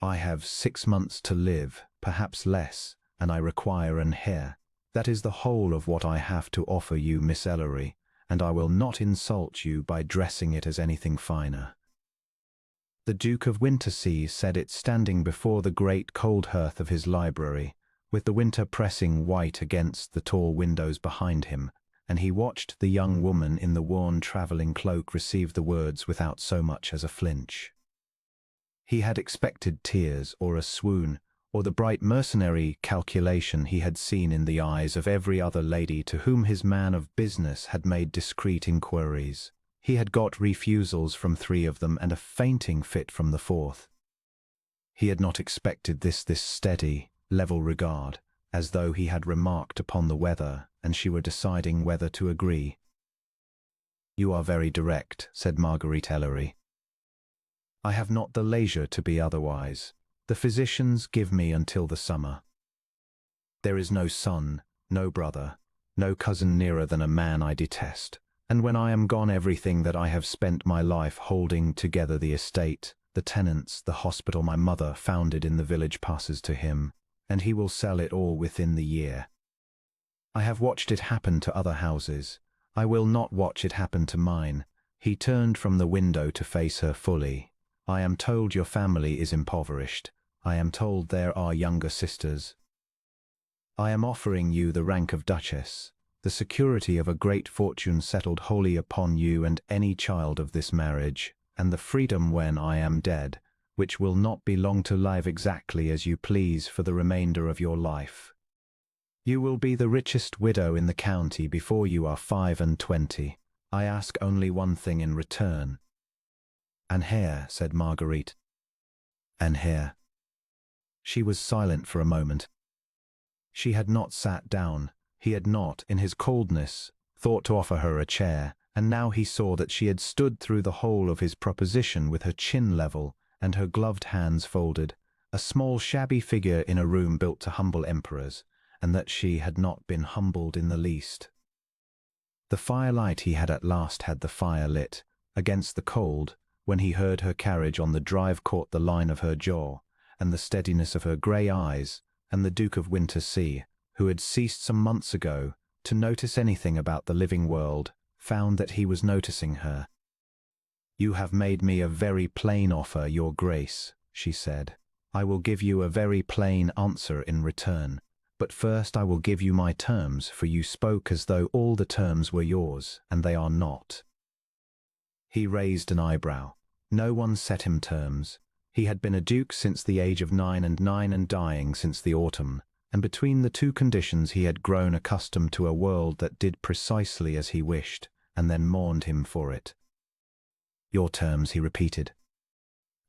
I have 6 months to live, perhaps less, and I require an heir. That is the whole of what I have to offer you, Miss Ellery, and I will not insult you by dressing it as anything finer. The Duke of Wintersea said it standing before the great cold hearth of his library, with the winter pressing white against the tall windows behind him, and he watched the young woman in the worn travelling cloak receive the words without so much as a flinch. He had expected tears or a swoon, or the bright mercenary calculation he had seen in the eyes of every other lady to whom his man of business had made discreet inquiries. He had got refusals from 3 of them and a fainting fit from the 4th. He had not expected this steady, level regard, as though he had remarked upon the weather and she were deciding whether to agree. "You are very direct," said Marguerite Ellery. "I have not the leisure to be otherwise. The physicians give me until the summer. There is no son, no brother, no cousin nearer than a man I detest, and when I am gone everything that I have spent my life holding together, the estate, the tenants, the hospital my mother founded in the village, passes to him, and he will sell it all within the year. I have watched it happen to other houses. I will not watch it happen to mine." He turned from the window to face her fully. "I am told your family is impoverished. I am told there are younger sisters. I am offering you the rank of Duchess, the security of a great fortune settled wholly upon you and any child of this marriage, and the freedom when I am dead, which will not be long to live exactly as you please for the remainder of your life. You will be the richest widow in the county before you are 25. I ask only one thing in return." "An heir," said Marguerite. "An heir." She was silent for a moment. She had not sat down. He had not, in his coldness, thought to offer her a chair, and now he saw that she had stood through the whole of his proposition with her chin level and her gloved hands folded, a small shabby figure in a room built to humble emperors, and that she had not been humbled in the least. The firelight he had at last had the fire lit. Against the cold, when he heard her carriage on the drive, caught the line of her jaw, and the steadiness of her grey eyes, and the Duke of Wintersea, who had ceased some months ago to notice anything about the living world, found that he was noticing her. "You have made me a very plain offer, your grace," she said. "I will give you a very plain answer in return. But first I will give you my terms, for you spoke as though all the terms were yours, and they are not." He raised an eyebrow. No one set him terms. He had been a duke since the age of 9 and dying since the autumn, and between the 2 conditions he had grown accustomed to a world that did precisely as he wished, and then mourned him for it. "Your terms," he repeated.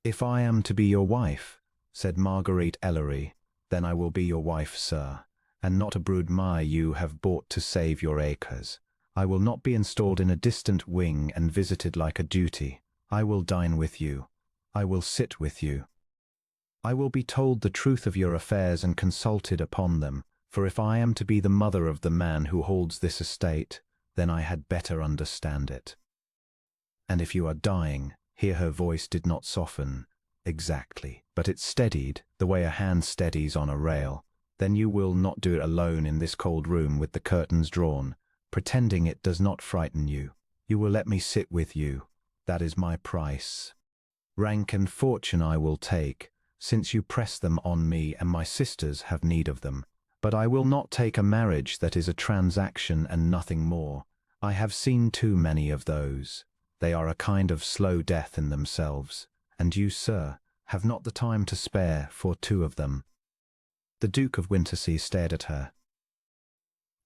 "If I am to be your wife," said Marguerite Ellery, "then I will be your wife, sir, and not a brood mare you have bought to save your acres. I will not be installed in a distant wing and visited like a duty. I will dine with you. I will sit with you. I will be told the truth of your affairs and consulted upon them, for if I am to be the mother of the man who holds this estate, then I had better understand it. And if you are dying," here her voice did not soften exactly, but it steadied the way a hand steadies on a rail, "then you will not do it alone in this cold room with the curtains drawn, pretending it does not frighten you. You will let me sit with you. That is my price. Rank and fortune I will take, since you press them on me and my sisters have need of them. But I will not take a marriage that is a transaction and nothing more. I have seen too many of those. They are a kind of slow death in themselves, and you, sir, have not the time to spare for 2 of them." The Duke of Wintersea stared at her.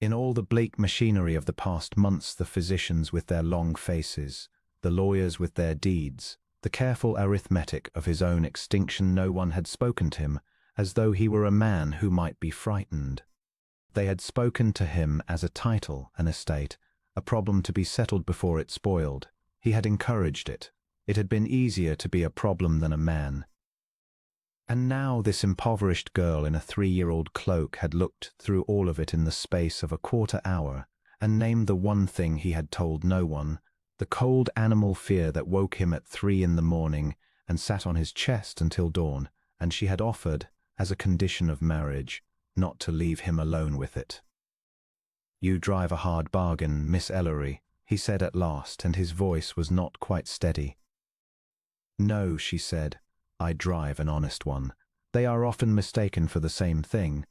In all the bleak machinery of the past months, the physicians with their long faces, the lawyers with their deeds, the careful arithmetic of his own extinction, no one had spoken to him as though he were a man who might be frightened. They had spoken to him as a title, an estate, a problem to be settled before it spoiled. He had encouraged it. It had been easier to be a problem than a man. And now this impoverished girl in a 3-year-old cloak had looked through all of it in the space of a quarter hour, and named the one thing he had told no one, the cold animal fear that woke him at 3 in the morning and sat on his chest until dawn, and she had offered, as a condition of marriage, not to leave him alone with it. "You drive a hard bargain, Miss Ellery," he said at last, and his voice was not quite steady. "No," she said, "I drive an honest one. They are often mistaken for the same thing."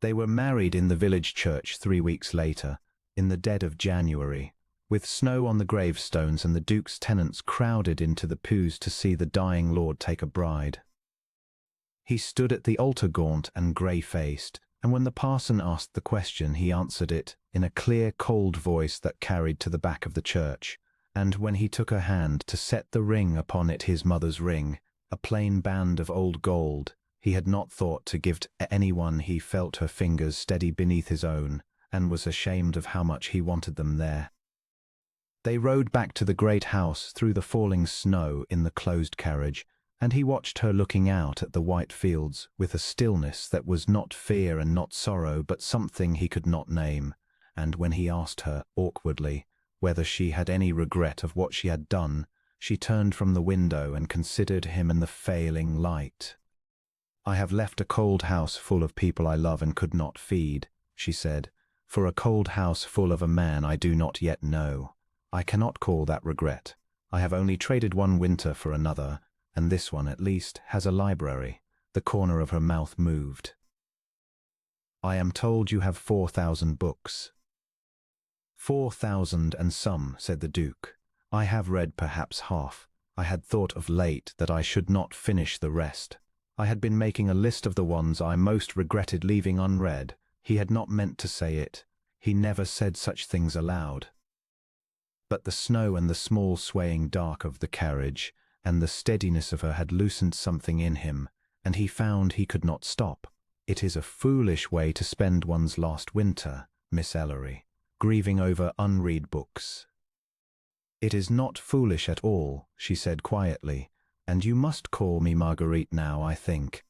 They were married in the village church 3 weeks later, in the dead of January, with snow on the gravestones, and the Duke's tenants crowded into the pews to see the dying lord take a bride. He stood at the altar gaunt and grey-faced, and when the parson asked the question, he answered it in a clear, cold voice that carried to the back of the church. And when he took her hand to set the ring upon it, his mother's ring, a plain band of old gold, he had not thought to give to anyone. He felt her fingers steady beneath his own, and was ashamed of how much he wanted them there. They rode back to the great house through the falling snow in the closed carriage, and he watched her looking out at the white fields with a stillness that was not fear and not sorrow, but something he could not name. And when he asked her, awkwardly, whether she had any regret of what she had done, she turned from the window and considered him in the failing light. "I have left a cold house full of people I love and could not feed," she said, "for a cold house full of a man I do not yet know. I cannot call that regret. I have only traded one winter for another, and this one, at least, has a library." The corner of her mouth moved. "I am told you have 4,000 books." 4,000 and some," said the Duke. "I have read perhaps half. I had thought of late that I should not finish the rest. I had been making a list of the ones I most regretted leaving unread." He had not meant to say it. He never said such things aloud. But the snow and the small swaying dark of the carriage and the steadiness of her had loosened something in him, and he found he could not stop. "It is a foolish way to spend one's last winter, Miss Ellery, grieving over unread books." "It is not foolish at all," she said quietly, "and you must call me Marguerite now, I think.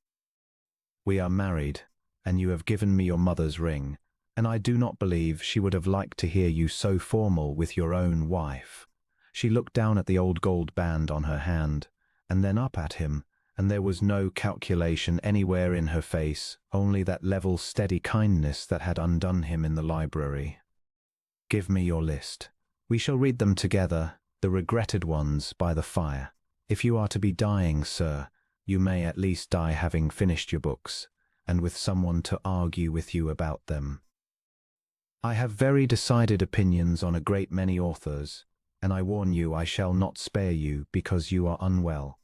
We are married, and you have given me your mother's ring, and I do not believe she would have liked to hear you so formal with your own wife." She looked down at the old gold band on her hand, and then up at him, and there was no calculation anywhere in her face, only that level, steady kindness that had undone him in the library. "Give me your list. We shall read them together, the regretted ones, by the fire. If you are to be dying, sir, you may at least die having finished your books, and with someone to argue with you about them. I have very decided opinions on a great many authors, and I warn you I shall not spare you because you are unwell."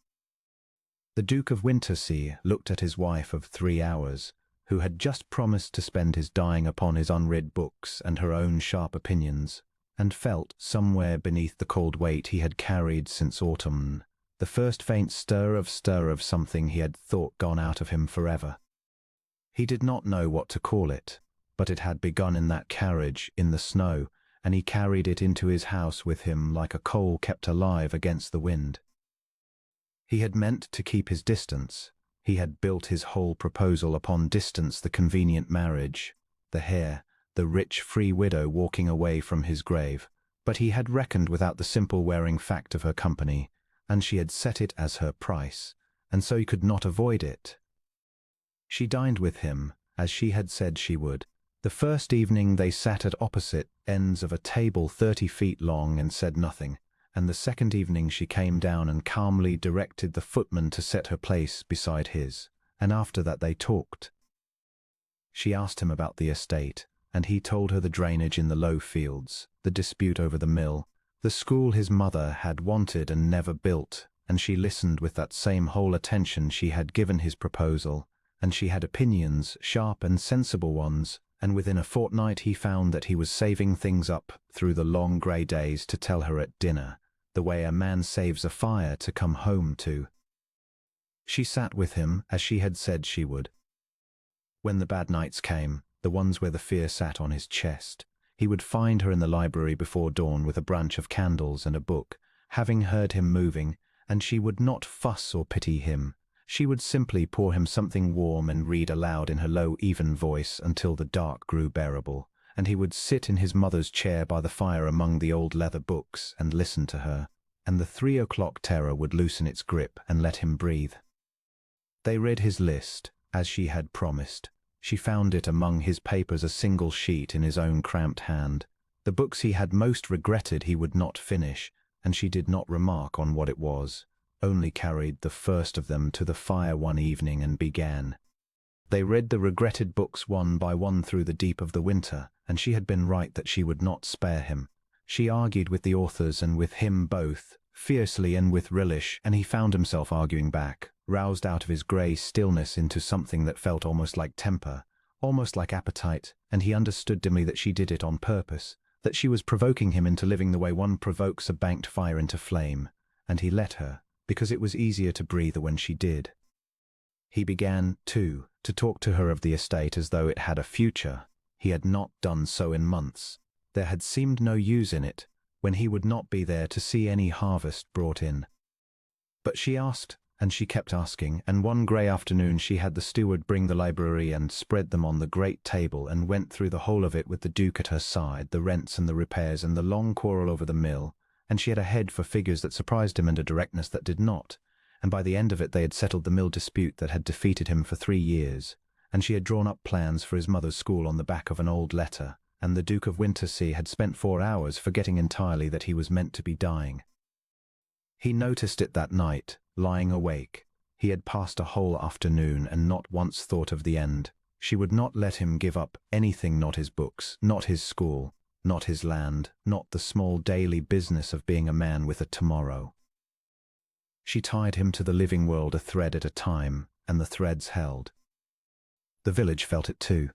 The Duke of Wintersea looked at his wife of 3 hours, who had just promised to spend his dying upon his unread books and her own sharp opinions, and felt, somewhere beneath the cold weight he had carried since autumn, the first faint stir of something he had thought gone out of him forever. He did not know what to call it, but it had begun in that carriage in the snow, and he carried it into his house with him like a coal kept alive against the wind. He had meant to keep his distance. He had built his whole proposal upon distance, the convenient marriage, the heir, the rich free widow walking away from his grave. But he had reckoned without the simple wearing fact of her company, and she had set it as her price, and so he could not avoid it. She dined with him, as she had said she would. The first evening they sat at opposite ends of a table 30 feet long and said nothing, and the second evening she came down and calmly directed the footman to set her place beside his, and after that they talked. She asked him about the estate, and he told her the drainage in the low fields, the dispute over the mill, the school his mother had wanted and never built, and she listened with that same whole attention she had given his proposal, and she had opinions, sharp and sensible ones, and within a fortnight he found that he was saving things up through the long grey days to tell her at dinner, the way a man saves a fire to come home to. She sat with him as she had said she would. When the bad nights came, the ones where the fear sat on his chest, he would find her in the library before dawn with a branch of candles and a book, having heard him moving, and she would not fuss or pity him. She would simply pour him something warm and read aloud in her low, even voice until the dark grew bearable, and he would sit in his mother's chair by the fire among the old leather books and listen to her, and the 3 o'clock terror would loosen its grip and let him breathe. They read his list, as she had promised. She found it among his papers, a single sheet in his own cramped hand. The books he had most regretted he would not finish, and she did not remark on what it was, only carried the first of them to the fire one evening and began. They read the regretted books one by one through the deep of the winter, and she had been right that she would not spare him. She argued with the authors and with him both, fiercely and with relish, and he found himself arguing back, roused out of his grey stillness into something that felt almost like temper, almost like appetite, and he understood dimly that she did it on purpose, that she was provoking him into living the way one provokes a banked fire into flame, and he let her, because it was easier to breathe when she did. He began, too, to talk to her of the estate as though it had a future. He had not done so in months. There had seemed no use in it, when he would not be there to see any harvest brought in. But she asked, and she kept asking, and one grey afternoon she had the steward bring the library and spread them on the great table, and went through the whole of it with the Duke at her side, the rents and the repairs and the long quarrel over the mill, and she had a head for figures that surprised him and a directness that did not, and by the end of it they had settled the mill dispute that had defeated him for 3 years, and she had drawn up plans for his mother's school on the back of an old letter, and the Duke of Wintersea had spent 4 hours forgetting entirely that he was meant to be dying. He noticed it that night, lying awake. He had passed a whole afternoon and not once thought of the end. She would not let him give up anything, not his books, not his school, not his land, not the small daily business of being a man with a tomorrow. She tied him to the living world a thread at a time, and the threads held. The village felt it too.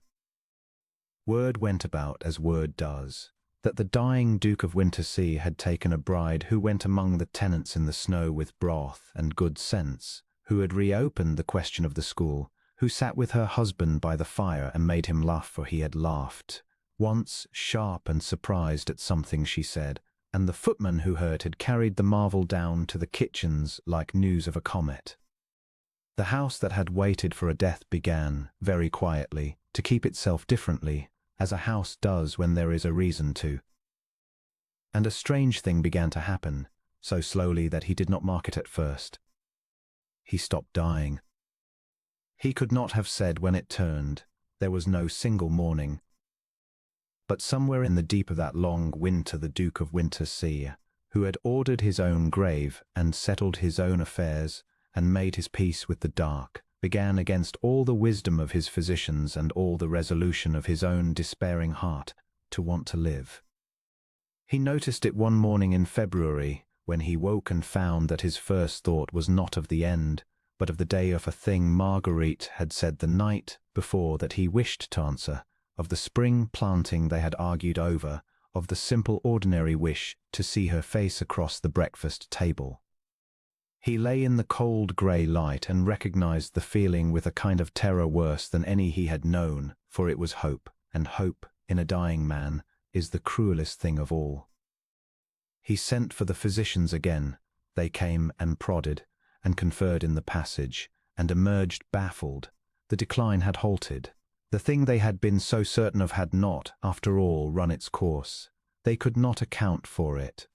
Word went about, as word does, that the dying Duke of Wintersea had taken a bride who went among the tenants in the snow with broth and good sense, who had reopened the question of the school, who sat with her husband by the fire and made him laugh, for he had laughed once, sharp and surprised at something she said, and the footman who heard had carried the marvel down to the kitchens like news of a comet. The house that had waited for a death began, very quietly, to keep itself differently, as a house does when there is a reason to. And a strange thing began to happen, so slowly that he did not mark it at first. He stopped dying. He could not have said when it turned. There was no single morning. But somewhere in the deep of that long winter the Duke of Wintersea, who had ordered his own grave and settled his own affairs and made his peace with the dark, began against all the wisdom of his physicians and all the resolution of his own despairing heart to want to live. He noticed it one morning in February, when he woke and found that his first thought was not of the end, but of the day, of a thing Marguerite had said the night before that he wished to answer, of the spring planting they had argued over, of the simple ordinary wish to see her face across the breakfast table. He lay in the cold grey light and recognized the feeling with a kind of terror worse than any he had known, for it was hope, and hope, in a dying man, is the cruelest thing of all. He sent for the physicians again. They came and prodded, and conferred in the passage, and emerged baffled. The decline had halted. The thing they had been so certain of had not, after all, run its course. They could not account for it.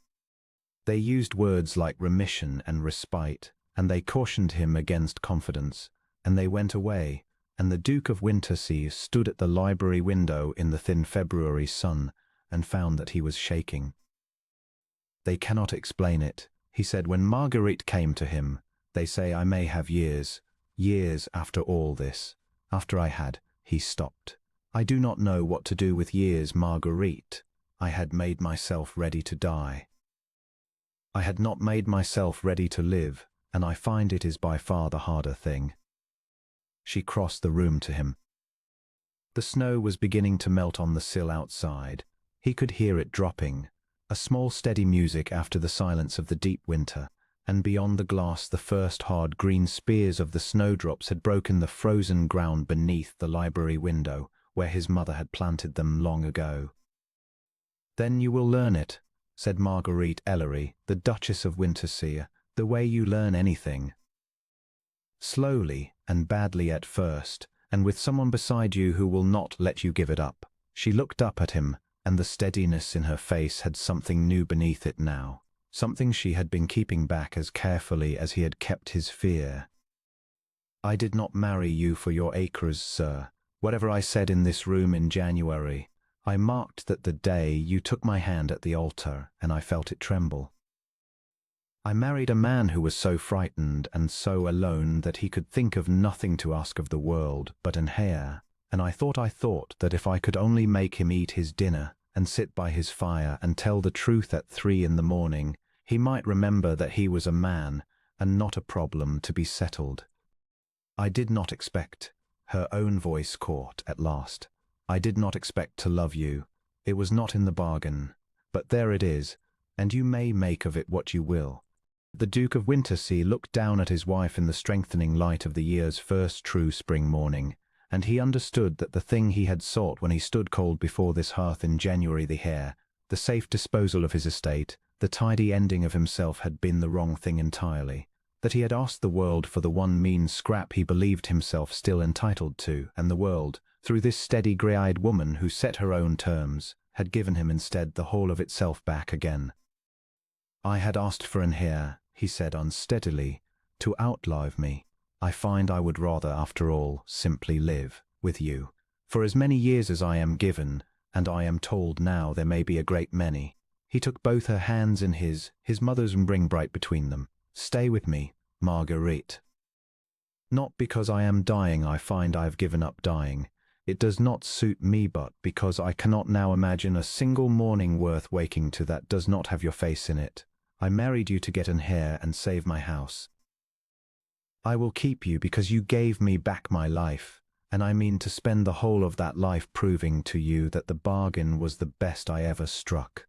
They used words like remission and respite, and they cautioned him against confidence, and they went away, and the Duke of Wintersea stood at the library window in the thin February sun, and found that he was shaking. "They cannot explain it," he said when Marguerite came to him. "They say I may have years, years after all this. After I had," he stopped. "I do not know what to do with years, Marguerite. I had made myself ready to die. I had not made myself ready to live, and I find it is by far the harder thing." She crossed the room to him. The snow was beginning to melt on the sill outside. He could hear it dropping, a small steady music after the silence of the deep winter, and beyond the glass the first hard green spears of the snowdrops had broken the frozen ground beneath the library window, where his mother had planted them long ago. "Then you will learn it," said Marguerite Ellery, the Duchess of Wintersea, "the way you learn anything. Slowly and badly at first, and with someone beside you who will not let you give it up." She looked up at him, and the steadiness in her face had something new beneath it now, something she had been keeping back as carefully as he had kept his fear. I did not marry you for your acres, sir. Whatever I said in this room in January, I marked that the day you took my hand at the altar, and I felt it tremble. I married a man who was so frightened and so alone that he could think of nothing to ask of the world but an heir, and I thought that if I could only make him eat his dinner and sit by his fire and tell the truth at 3 in the morning, he might remember that he was a man and not a problem to be settled. I did not expect, her own voice caught at last. I did not expect to love you. It was not in the bargain. But there it is, and you may make of it what you will. The Duke of Wintersea looked down at his wife in the strengthening light of the year's first true spring morning, and he understood that the thing he had sought when he stood cold before this hearth in January, the heir, the safe disposal of his estate, the tidy ending of himself, had been the wrong thing entirely. That he had asked the world for the one mean scrap he believed himself still entitled to, and the world, through this steady grey-eyed woman who set her own terms, had given him instead the whole of itself back again. I had asked for an heir, he said unsteadily, to outlive me. I find I would rather, after all, simply live with you. For as many years as I am given, and I am told now there may be a great many. He took both her hands in his mother's ring bright between them. Stay with me, Marguerite. Not because I am dying I find I have given up dying. It does not suit me, but because I cannot now imagine a single morning worth waking to that does not have your face in it. I married you to get an heir and save my house. I will keep you because you gave me back my life, and I mean to spend the whole of that life proving to you that the bargain was the best I ever struck.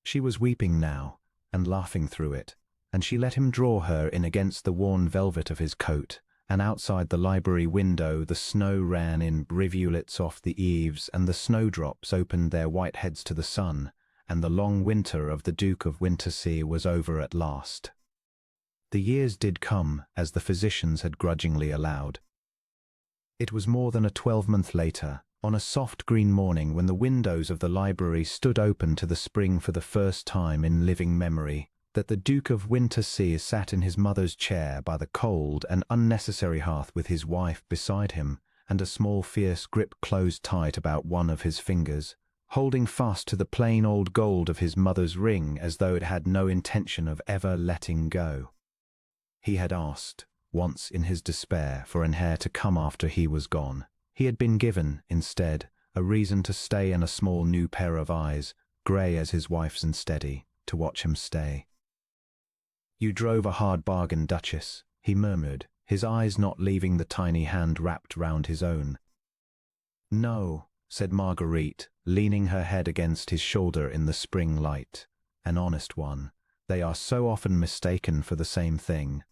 She was weeping now, and laughing through it, and she let him draw her in against the worn velvet of his coat, and outside the library window the snow ran in rivulets off the eaves, and the snowdrops opened their white heads to the sun, and the long winter of the Duke of Wintersea was over at last. The years did come, as the physicians had grudgingly allowed. It was more than a 12-month later, on a soft green morning when the windows of the library stood open to the spring for the first time in living memory, that the Duke of Wintersea sat in his mother's chair by the cold and unnecessary hearth with his wife beside him, and a small fierce grip closed tight about one of his fingers, holding fast to the plain old gold of his mother's ring as though it had no intention of ever letting go. He had asked, once in his despair, for an heir to come after he was gone. He had been given, instead, a reason to stay and a small new pair of eyes, grey as his wife's and steady, to watch him stay. "You drove a hard bargain, Duchess," he murmured, his eyes not leaving the tiny hand wrapped round his own. "No," said Marguerite, leaning her head against his shoulder in the spring light, "an honest one. They are so often mistaken for the same thing.